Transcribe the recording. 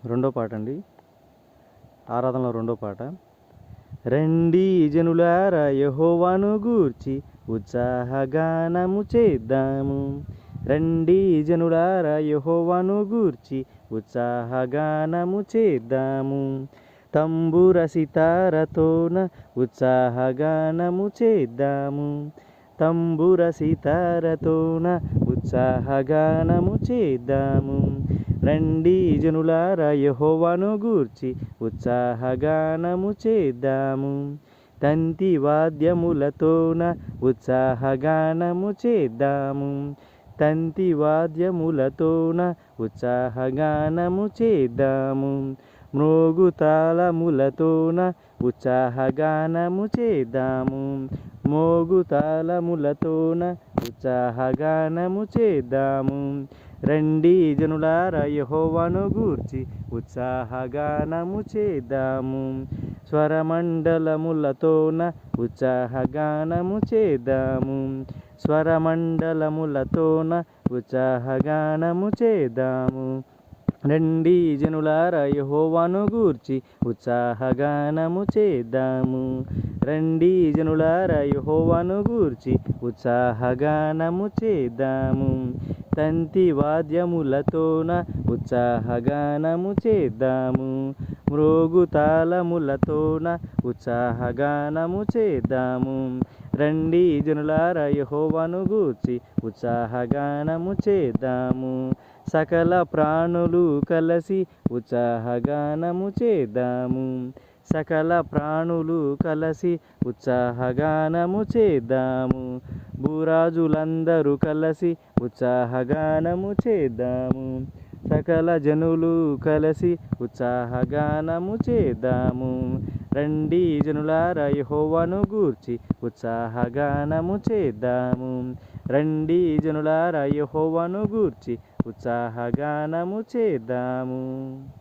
రెండో పాట అండి. ఆరాధనలో రెండో పాట. రండి జనులారా యెహోవాను గూర్చి ఉత్సాహగానము చేద్దాము. రండి జనులారా యెహోవాను గూర్చి ఉత్సాహగానము చేద్దాము. తంబుర సితారతోన ఉత్సాహగానము చేద్దాము. తంబుర సితారతోన ఉత్సాహగానము చేద్దాము. రండి జనులారా యెహోవాను గూర్చి ఉత్సాహగానము చేద్దాము. తంతి వాద్యములతోన ఉత్సాహగానము చేద్దాము. తంతి వాద్యములతోన ఉత్సాహగానము చేద్దాము. మ్రోగు తాళములతోన ఉత్సాహగానము చేద్దాము. మోగు తాళములతోన ఉత్సాహగానము చేద్దాము. రండి జనులారా యెహోవాను గూర్చి ఉత్సాహగానము చేద్దాము. స్వరమండలములతోన ఉత్సాహగానము చేద్దాము. స్వరమండలములతోన ఉత్సాహగానము చేద్దాము. రండి జనులారా యెహోవాను గూర్చి ఉత్సాహగానము చేద్దాము. రండి జనులారా యెహోవాను గూర్చి ఉత్సాహగానము చేద్దాము. తంతి వాద్యములతోన ఉత్సాహగానము చేద్దాము. మ్రోగు తాళములతోన ఉత్సాహగానము చేద్దాము. రండి జనులారా యెహోవాను గూర్చి ఉత్సాహగానము చేద్దాము. సకల ప్రాణులు కలసి ఉత్సాహగానము చేద్దాము. సకల ప్రాణులు కలసి ఉత్సాహగానము చేద్దాము. భూరాజులందరూ కలసి ఉత్సాహగానము చేద్దాము. సకల జనులు కలసి ఉత్సాహగానము చేద్దాము. రండి జనులారా యెహోవాను గూర్చి ఉత్సాహగానము చేద్దాము. రండి జనులారా యెహోవాను గూర్చి ఉత్సాహగానము చేద్దాము.